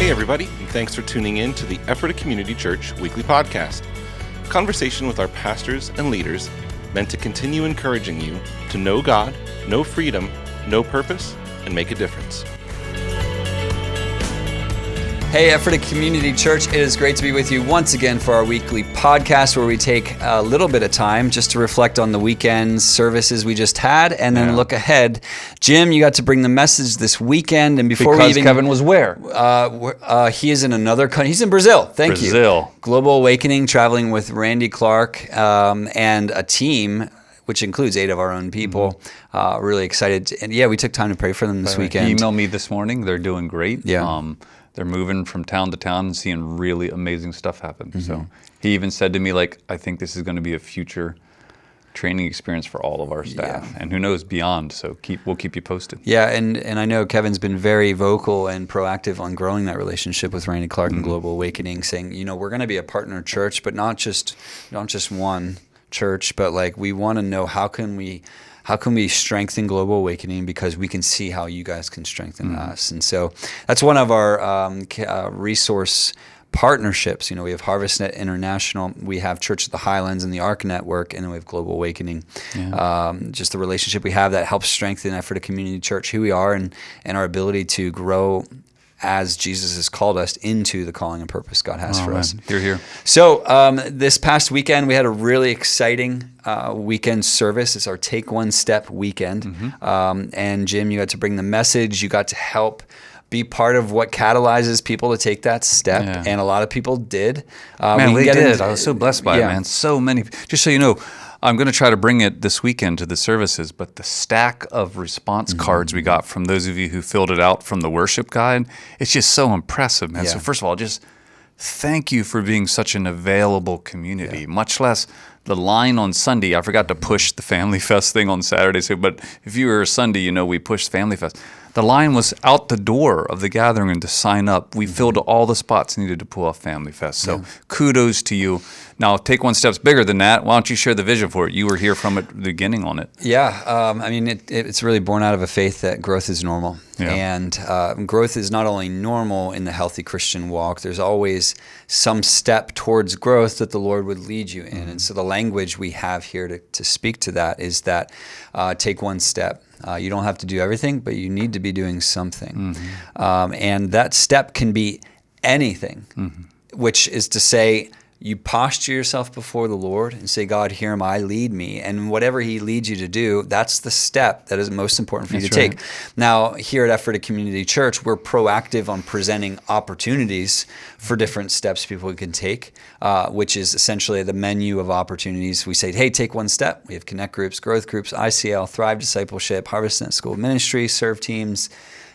Hey everybody, and thanks for tuning in to the Ephrata Community Church weekly podcast. Conversation with our pastors and leaders meant to continue encouraging you to know God, know freedom, know purpose, and make a difference. Hey, Ephrata Community Church, it is great to be with you once again for our weekly podcast where we take a little bit of time just to reflect on the weekend services we just had and then look ahead. Jim, you got to bring the message this weekend, and before Kevin was where? He is in another country. He's in Brazil. Thank you. Brazil. Global Awakening, traveling with Randy Clark and a team which includes 8 of our own people. Really excited. And we took time to pray for them this weekend. He emailed me this morning. They're doing great. Yeah. They're moving from town to town and seeing really amazing stuff happen. So he even said to me, I think this is going to be a future training experience for all of our staff, and who knows beyond. So we'll keep you posted. Yeah, and I know Kevin's been very vocal and proactive on growing that relationship with Randy Clark and Global Awakening, saying, we're going to be a partner church, but not just one church, but we want to know how can we strengthen Global Awakening, because we can see how you guys can strengthen us. And so that's one of our resource partnerships. We have HarvestNet International, we have Church of the Highlands and the Ark Network, and then we have Global Awakening. Just the relationship we have that helps strengthen Ephrata Community Church, who we are, and our ability to grow as Jesus has called us into the calling and purpose God has for us. You're here. So this past weekend, we had a really exciting weekend service. It's our Take One Step weekend. And Jim, you got to bring the message. You got to help be part of what catalyzes people to take that step. Yeah. And a lot of people did. Man, they did. I was so blessed by it, man. So many. Just so you know, I'm going to try to bring it this weekend to the services, but the stack of response cards we got from those of you who filled it out from the worship guide, it's just so impressive, man. So first of all, just thank you for being such an available community, much less the line on Sunday. I forgot to push the Family Fest thing on Saturday, but if you were a Sunday, we pushed Family Fest. The line was out the door of the gathering and to sign up. We filled all the spots needed to pull off Family Fest. So kudos to you. Now, Take One Step's bigger than that. Why don't you share the vision for it? You were here from it, the beginning on it. Yeah. It's really born out of a faith that growth is normal. Yeah. And growth is not only normal in the healthy Christian walk, there's always some step towards growth that the Lord would lead you in. And so the language we have here to speak to that is that take one step. You don't have to do everything, but you need to be doing something. And that step can be anything, which is to say, you posture yourself before the Lord and say, God, here am I, lead me. And whatever he leads you to do, that's the step that is most important for you to take. Now, here at Ephrata Community Church, we're proactive on presenting opportunities for different steps people can take, which is essentially the menu of opportunities. We say, hey, take one step. We have connect groups, growth groups, ICL, Thrive Discipleship, HarvestNet School of Ministry, serve teams,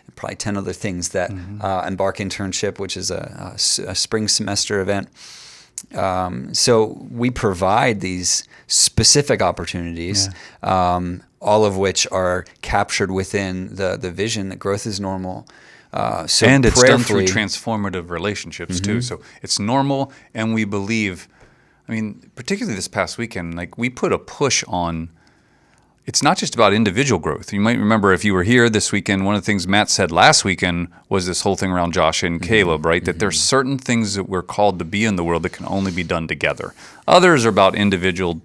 and probably 10 other things that Embark Internship, which is a spring semester event. So we provide these specific opportunities, all of which are captured within the vision that growth is normal. And it's done through transformative relationships too. So it's normal, and we believe, particularly this past weekend, we put a push on. It's not just about individual growth. You might remember if you were here this weekend, one of the things Matt said last weekend was this whole thing around Josh and Caleb, right? That there's certain things that we're called to be in the world that can only be done together. Others are about individual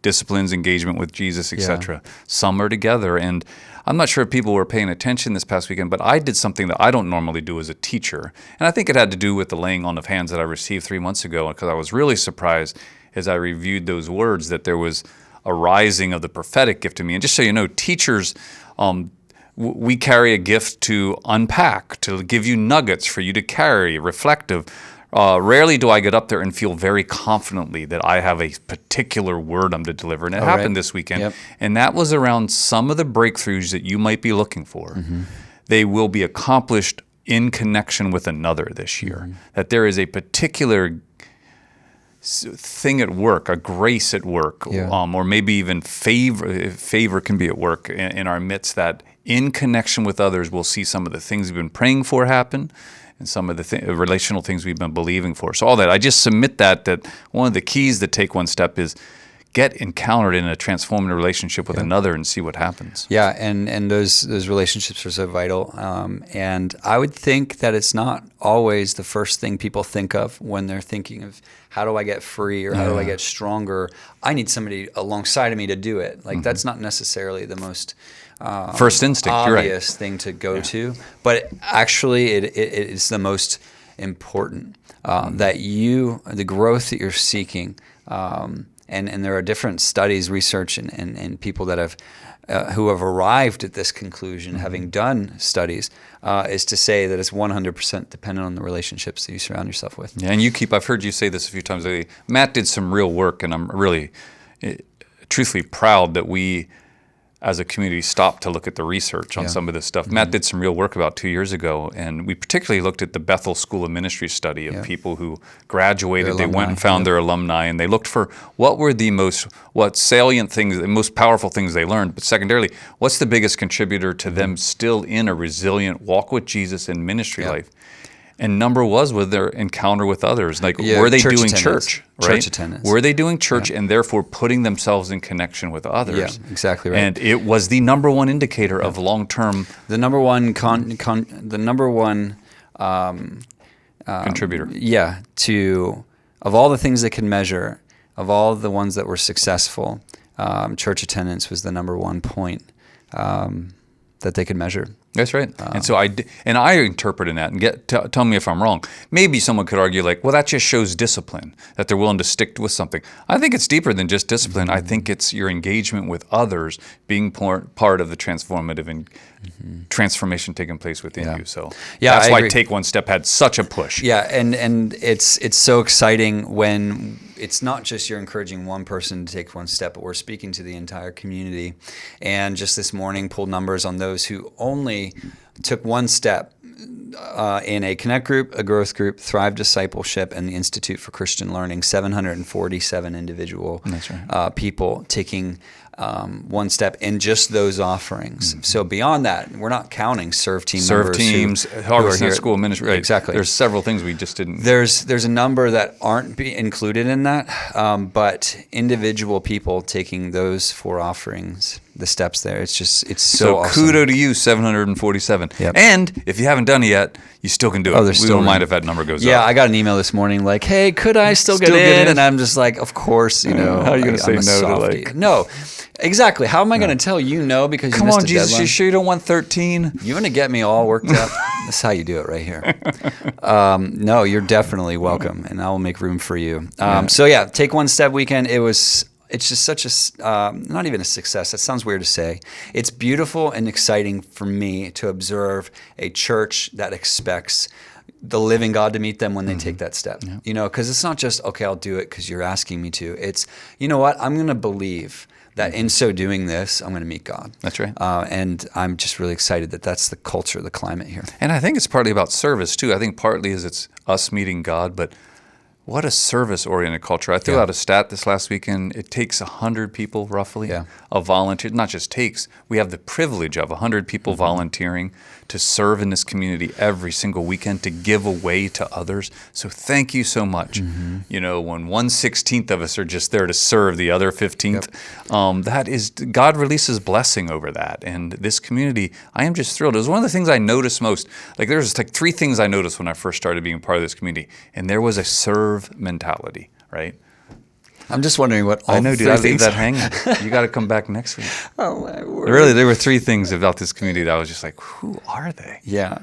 disciplines, engagement with Jesus, etc. Some are together. And I'm not sure if people were paying attention this past weekend, but I did something that I don't normally do as a teacher. And I think it had to do with the laying on of hands that I received 3 months ago, because I was really surprised as I reviewed those words that there was a rising of the prophetic gift to me. And just so you know, teachers, we carry a gift to unpack, to give you nuggets for you to carry, reflective. Rarely do I get up there and feel very confidently that I have a particular word I'm to deliver. And it happened this weekend. And that was around some of the breakthroughs that you might be looking for. They will be accomplished in connection with another this year. That there is a particular thing at work, a grace at work, or maybe even favor can be at work in our midst, that in connection with others, we'll see some of the things we've been praying for happen, and some of the relational things we've been believing for. So all that, I just submit that one of the keys to Take One Step is get encountered in a transformative relationship with another and see what happens. Yeah, and those relationships are so vital. And I would think that it's not always the first thing people think of when they're thinking of how do I get free or how do I get stronger. I need somebody alongside of me to do it. Like that's not necessarily the most first instinct, obvious thing to go to, but actually it is the most important. That the growth that you're seeking. And there are different studies, research, and people that have who have arrived at this conclusion, having done studies, is to say that it's 100% dependent on the relationships that you surround yourself with. Yeah, and I've heard you say this a few times lately. Matt did some real work, and I'm really, truthfully proud that we, as a community, stopped to look at the research on some of this stuff. Matt did some real work about 2 years ago, and we particularly looked at the Bethel School of Ministry study of people who graduated. They went and found their alumni, and they looked for what were what salient things, the most powerful things they learned, but secondarily, what's the biggest contributor to them still in a resilient walk with Jesus in ministry life? And number was their encounter with others. Like, were they doing church? Right? Church attendance. Were they doing church and therefore putting themselves in connection with others? Yeah, exactly right. And it was the number one indicator of long-term. The number one contributor. Yeah, of all the things they could measure, of all the ones that were successful, church attendance was the number one point that they could measure. That's right. And so I interpret in that, and tell me if I'm wrong. Maybe someone could argue like, well, that just shows discipline, that they're willing to stick with something. I think it's deeper than just discipline. I think it's your engagement with others being part of the transformative transformation taking place within you. So that's why Take One Step had such a push. Yeah, and it's so exciting when it's not just you're encouraging one person to take one step, but we're speaking to the entire community. And just this morning pulled numbers on those who only took one step in a Connect group, a growth group, Thrive Discipleship, and the Institute for Christian Learning. 747 individual people taking one step in just those offerings. So beyond that, we're not counting serve teams, Harvest School Ministry. Right. Exactly. There's several things we just didn't. There's a number that aren't included in that, but individual people taking those 4 offerings, the steps there, it's so awesome. Kudos to you, 747. Yep. And if you haven't done it yet, you still can do it. We don't mind if that number goes up. Yeah, I got an email this morning like, hey, could I still get in? And I'm just like, of course, How are you going to say no to No, exactly. How am I going to tell you no because you missed a deadline? Jesus, you sure you don't want 13? You want to get me all worked up? That's how you do it right here. No, you're definitely welcome, and I will make room for you. So Take One Step weekend, it's just such a, not even a success. That sounds weird to say. It's beautiful and exciting for me to observe a church that expects the living God to meet them when they take that step. Yeah. Because it's not just, okay, I'll do it because you're asking me to. It's, you know what, I'm going to believe that in so doing this, I'm going to meet God. That's right. And I'm just really excited that that's the culture, the climate here. And I think it's partly about service too. I think partly is it's us meeting God, but what a service-oriented culture. I threw out a stat this last weekend. It takes 100 people roughly of volunteers. Not just takes. We have the privilege of 100 people volunteering to serve in this community every single weekend, to give away to others. So thank you so much. When 1/16 of us are just there to serve the other 15th, that is, God releases blessing over that. And this community, I am just thrilled. It was one of the things I noticed most. Like there's like 3 things I noticed when I first started being part of this community. And there was a serve mentality, right? I'm just wondering what all I know, dude. I leave that hanging. You got to come back next week. Oh my word! Really, there were 3 things about this community that I was just like, "Who are they?" Yeah,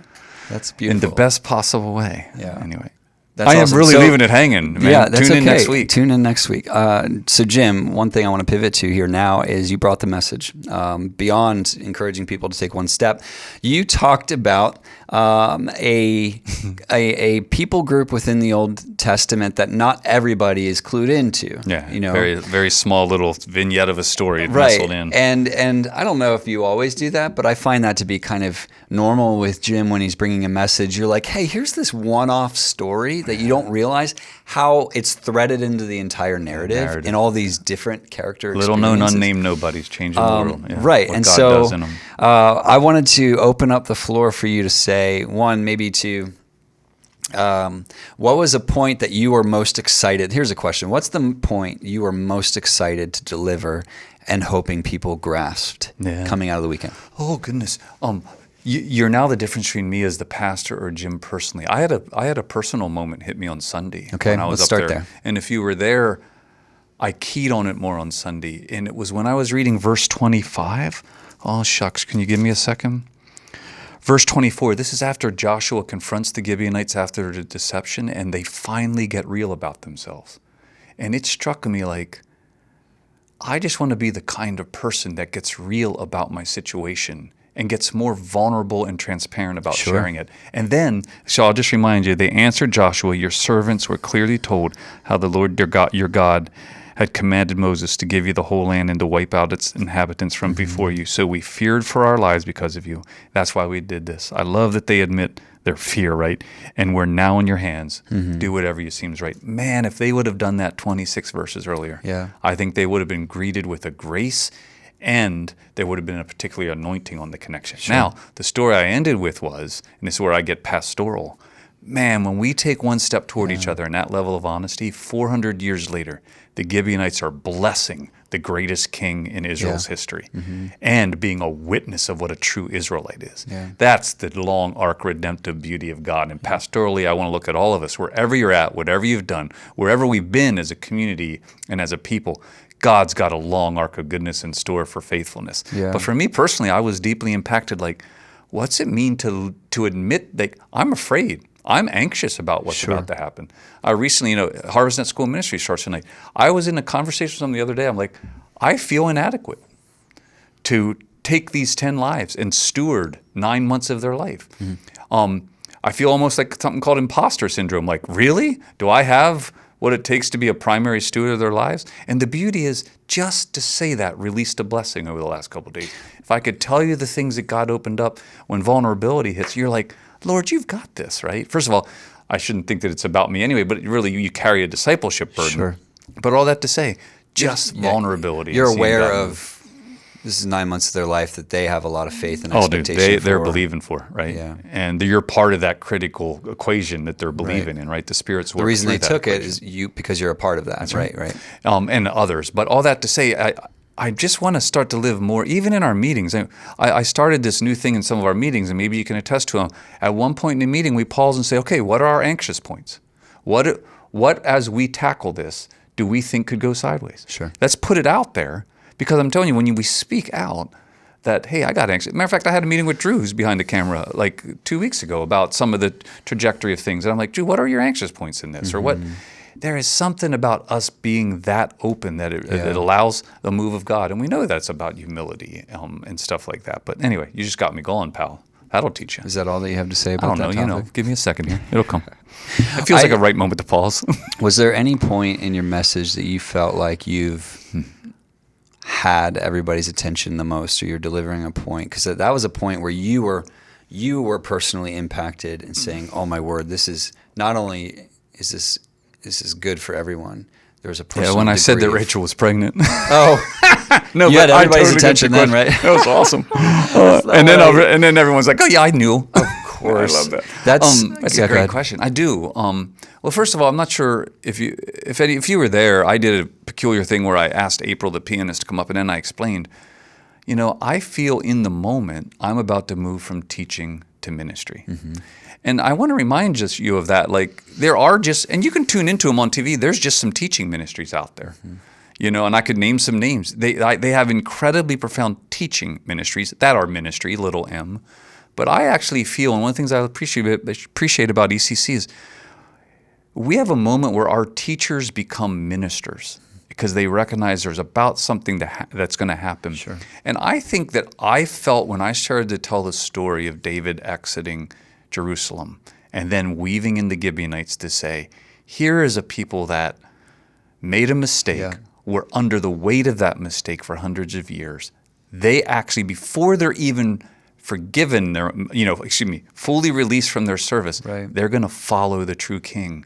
that's beautiful. In the best possible way. Yeah. Anyway, that's I am really leaving it hanging. Man. Yeah, that's Tune in okay. next week. Tune in next week. So, Jim, one thing I want to pivot to here now is you brought the message beyond encouraging people to take one step. You talked about a people group within the Old Testament that not everybody is clued into. Yeah, very very small little vignette of a story nestled in. And I don't know if you always do that, but I find that to be kind of normal with Jim when he's bringing a message. You're like, hey, here's this one-off story that you don't realize how it's threaded into the entire narrative in all these different character little known unnamed nobodies changing the world. Yeah, right, and God does in them. I wanted to open up the floor for you to say, one, maybe to What was a point that you were most excited? Here's a question. What's the point you were most excited to deliver and hoping people grasped coming out of the weekend? Oh, goodness. You're now the difference between me as the pastor or Jim personally. I had a personal moment hit me on Sunday. Okay, when I was let's up start there. And if you were there, I keyed on it more on Sunday. And it was when I was reading verse 25. Oh, shucks. Can you give me a second? Verse 24, this is after Joshua confronts the Gibeonites after the deception, and they finally get real about themselves. And it struck me like, I just want to be the kind of person that gets real about my situation and gets more vulnerable and transparent about sharing it. And then, so I'll just remind you, they answered Joshua, your servants were clearly told how the Lord your God had commanded Moses to give you the whole land and to wipe out its inhabitants from before you. So we feared for our lives because of you. That's why we did this. I love that they admit their fear, right? And we're now in your hands. Do whatever you seems right. Man, if they would have done that 26 verses earlier, I think they would have been greeted with a grace, and there would have been a particular anointing on the connection. Now, the story I ended with was, and this is where I get pastoral, man, when we take one step toward each other in that level of honesty, 400 years later, the Gibeonites are blessing the greatest king in Israel's history and being a witness of what a true Israelite is. That's the long arc redemptive beauty of God. And pastorally, I want to look at all of us, wherever you're at, whatever you've done, wherever we've been as a community and as a people, God's got a long arc of goodness in store for faithfulness. But for me personally, I was deeply impacted, like, what's it mean to admit that I'm afraid? I'm anxious about what's about to happen. I recently, Harvest Net School of Ministry starts tonight. I was in a conversation with someone the other day. I'm like, I feel inadequate to take these 10 lives and steward 9 months of their life. I feel almost like something called imposter syndrome. Like, really? Do I have what it takes to be a primary steward of their lives? And the beauty is, just to say that released a blessing over the last couple of days. If I could tell you the things that God opened up when vulnerability hits, you're like, Lord, you've got this, right? First of all, I shouldn't think that it's about me anyway, but really you carry a discipleship burden. But all that to say, just vulnerability. You're aware of, this is 9 months of their life that they have a lot of faith and expectation they're believing for, right? And you're part of that critical equation that they're believing in, right? The Spirit's work. The reason they took it is because you're a part of that. That's right. And others. But all that to say, I just want to start to live more, even in our meetings. I started this new thing in some of our meetings, and maybe you can attest to them. At one point in the meeting, we pause and say, okay, what are our anxious points? What as we tackle this, do we think could go sideways? Let's put it out there, because I'm telling you, when we speak out that, hey, I got anxious. Matter of fact, I had a meeting with Drew, who's behind the camera, like 2 weeks ago, about some of the trajectory of things. And I'm like, Drew, what are your anxious points in this? Or what? There is something about us being that open that it allows the move of God. And we know that's about humility and stuff like that. But anyway, you just got me going, pal. That'll teach you. Is that all that you have to say about that topic? I don't know. Give me a second here. It'll come. It feels like a right moment to pause. Was there any point in your message that you felt like you've had everybody's attention the most, or you're delivering a point? Because that was a point where you were personally impacted and saying, oh my word, this is not only is this is good for everyone. There's a personal when I debrief. said that Rachel was pregnant. No, you had everybody's attention then, right? That was awesome. And then everyone's like, oh yeah, I knew. Of course. I love that. That's a great question. I do. Well, first of all, I'm not sure if you were there. I did a peculiar thing where I asked April, the pianist, to come up, and then I explained, I feel in the moment I'm about to move from teaching to ministry. And I want to remind you of that. Like, there are and you can tune into them on TV, there's just some teaching ministries out there. And I could name some names. They have incredibly profound teaching ministries that are ministry, little m. But I actually feel, and one of the things I appreciate about ECC is we have a moment where our teachers become ministers because they recognize there's about something that's going to happen. And I think that I felt when I started to tell the story of David exiting Jerusalem and then weaving in the Gibeonites to say, here is a people that made a mistake, were under the weight of that mistake for hundreds of years. They actually, before they're even forgiven, fully released from their service, they're going to follow the true king.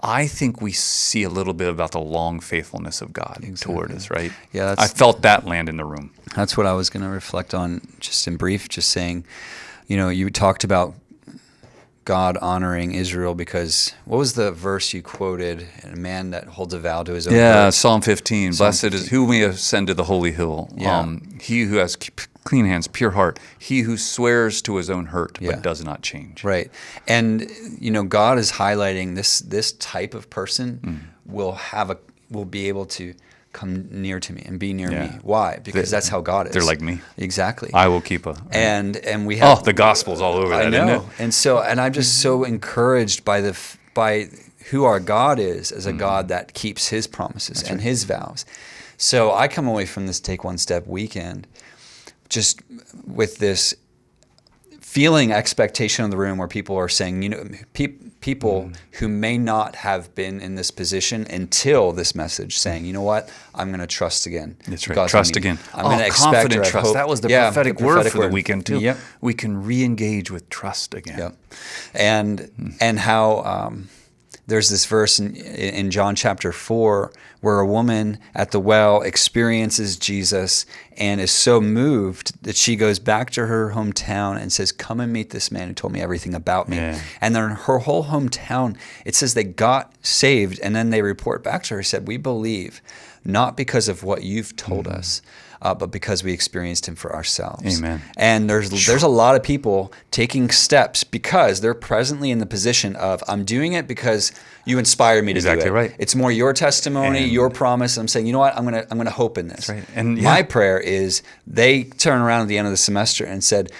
I think we see a little bit about the long faithfulness of God toward us, right? I felt that land in the room. That's what I was going to reflect on, just in brief, just saying, you talked about God honoring Israel because what was the verse you quoted? A man that holds a vow to his own hurt. Psalm 15. Blessed is who may ascend to the holy hill. He who has clean hands, pure heart. He who swears to his own hurt but does not change. Right. And God is highlighting this type of person will be able to come near to me and be near me. Why? Because that's how God is. They're like me. Exactly. I will keep and we have the gospel's all over that, I know. Isn't it? And I'm just so encouraged by who our God is as a God that keeps his promises and his vows. So I come away from this Take One Step weekend just with this feeling expectation in the room where people are saying, people who may not have been in this position until this message saying, you know what, I'm going to trust again. That's right. Trust again. I'm going to expect confident trust. Hope. That was the prophetic word for the weekend too. Yep. We can re-engage with trust again. Yep. And how there's this verse in John chapter 4 where a woman at the well experiences Jesus and is so moved that she goes back to her hometown and says, come and meet this man who told me everything about me. Yeah. And then her whole hometown, it says they got saved, and then they report back to her, said, we believe, not because of what you've told us, but because we experienced him for ourselves. Amen. And there's a lot of people taking steps because they're presently in the position of, I'm doing it because you inspired me to do it. Exactly right. It's more your testimony, your promise. I'm saying, you know what? I'm gonna hope in this. That's right. And my prayer is they turn around at the end of the semester and said,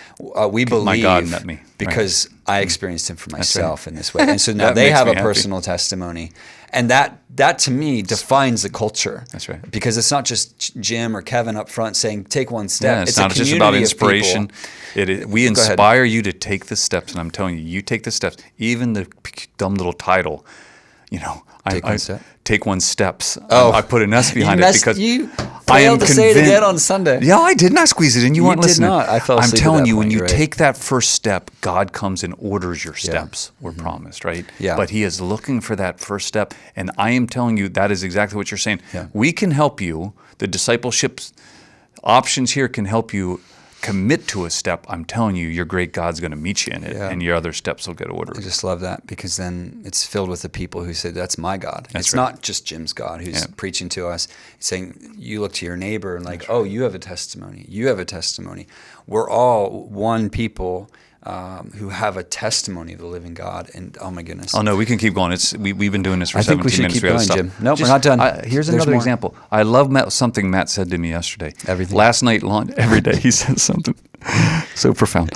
we believe my God met me. because I experienced him for myself in this way. And so now they have a personal testimony. And that to me defines the culture. That's right. Because it's not just Jim or Kevin up front saying, take one step. Yeah, it's not just about inspiration. We inspire you to take the steps, and I'm telling you, you take the steps. Even the dumb little title, Take One Steps. I put an S behind it because I am convinced. Say it again on Sunday. Yeah, I didn't. I squeezed it in. You weren't listening. Did not. I fell asleep. I'm telling you, when you right. take that first step, God comes and orders your steps. We're promised, right? Yeah. But He is looking for that first step, and I am telling you that is exactly what you're saying. Yeah. We can help you. The discipleship options here can help you commit to a step. I'm telling you, your great God's going to meet you in it, and your other steps will get ordered. I just love that because then it's filled with the people who say, that's my God. It's right. not just Jim's God who's preaching to us. It's saying, you look to your neighbor and like, you have a testimony. You have a testimony. We're all one people who have a testimony of the living God. And oh my goodness. Oh no, we can keep going. We've been doing this for I 17 think we should minutes. keep going, Jim. Nope, we're not done. Here's There's another more. example. I love something Matt said to me yesterday. Everything. Last night, every day he says something so profound.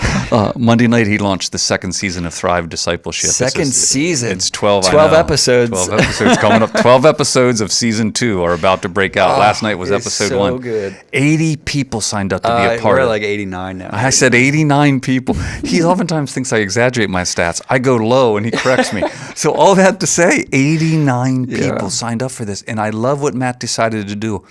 Monday night he launched the second season of Thrive Discipleship. Second season. It's 12. 12 episodes. 12 episodes coming up. 12 episodes of season 2 are about to break out. Last night was episode so 1. Good. 80 people signed up to be a part. We're like 89 now. I said 89 people. He oftentimes thinks I exaggerate my stats. I go low and he corrects me. So all that to say, 89 people signed up for this. And I love what Matt decided to do.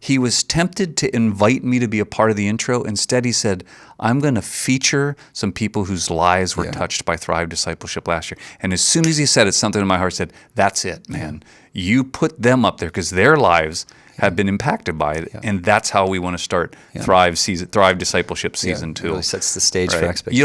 He was tempted to invite me to be a part of the intro. Instead, he said, I'm going to feature some people whose lives were touched by Thrive Discipleship last year. And as soon as he said it, something in my heart said, that's it, man. You put them up there because their lives have been impacted by it. And that's how we want to start Thrive Discipleship Season 2. It really sets the stage for expectation. You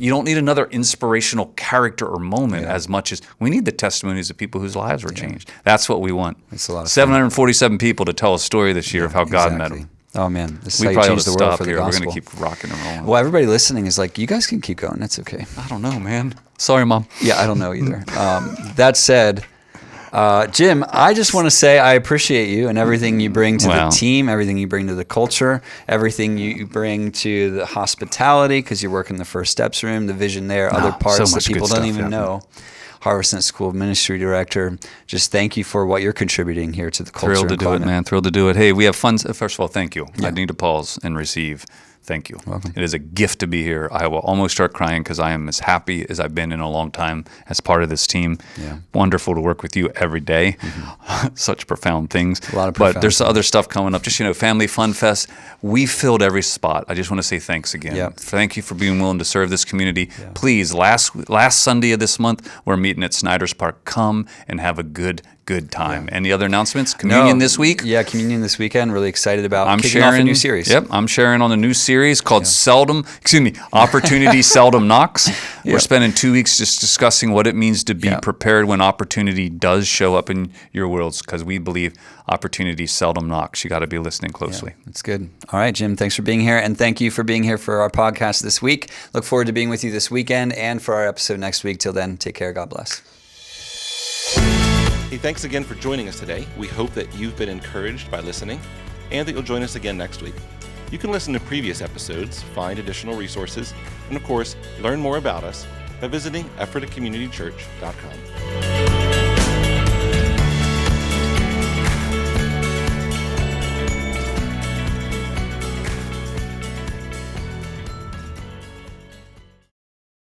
don't need another inspirational character or moment as much as we need the testimonies of people whose lives were changed. That's what we want. It's a lot of 747 people to tell a story this year of how God met them. Oh man, this is We how you probably ought change to the world stop for the here. We're gospel. going to keep rocking and rolling. Well, everybody listening is like, you guys can keep going. That's okay. I don't know, man. Sorry, Mom. Yeah, I don't know either. That said, Jim, I just want to say I appreciate you and everything you bring to the team, everything you bring to the culture, everything you bring to the hospitality because you work in the First Steps room, the vision there, other parts that people don't even know. Harvest School of Ministry Director, just thank you for what you're contributing here to the culture. Thrilled to do it, man. Thrilled to do it. Hey, we have fun. First of all, thank you. I need to pause and receive. Thank you. Welcome. It is a gift to be here. I will almost start crying because I am as happy as I've been in a long time as part of this team. Yeah. Wonderful to work with you every day. Such profound things. A lot of profound But there's other stuff coming up. Just, Family Fun Fest. We filled every spot. I just want to say thanks again. Yeah. Thank you for being willing to serve this community. Please, last Sunday of this month, we're meeting at Snyder's Park. Come and have a good good time. Any other announcements? Communion this week? Yeah, communion this weekend. Really excited about kicking off a new series. Yep, I'm sharing on a new series called Opportunity Seldom Knocks. We're spending 2 weeks just discussing what it means to be prepared when opportunity does show up in your worlds, because we believe opportunity seldom knocks. You got to be listening closely. Yeah, that's good. All right, Jim, thanks for being here, and thank you for being here for our podcast this week. Look forward to being with you this weekend and for our episode next week. Till then, take care. God bless. Hey, thanks again for joining us today. We hope that you've been encouraged by listening and that you'll join us again next week. You can listen to previous episodes, find additional resources, and of course, learn more about us by visiting effortacommunitychurch.com.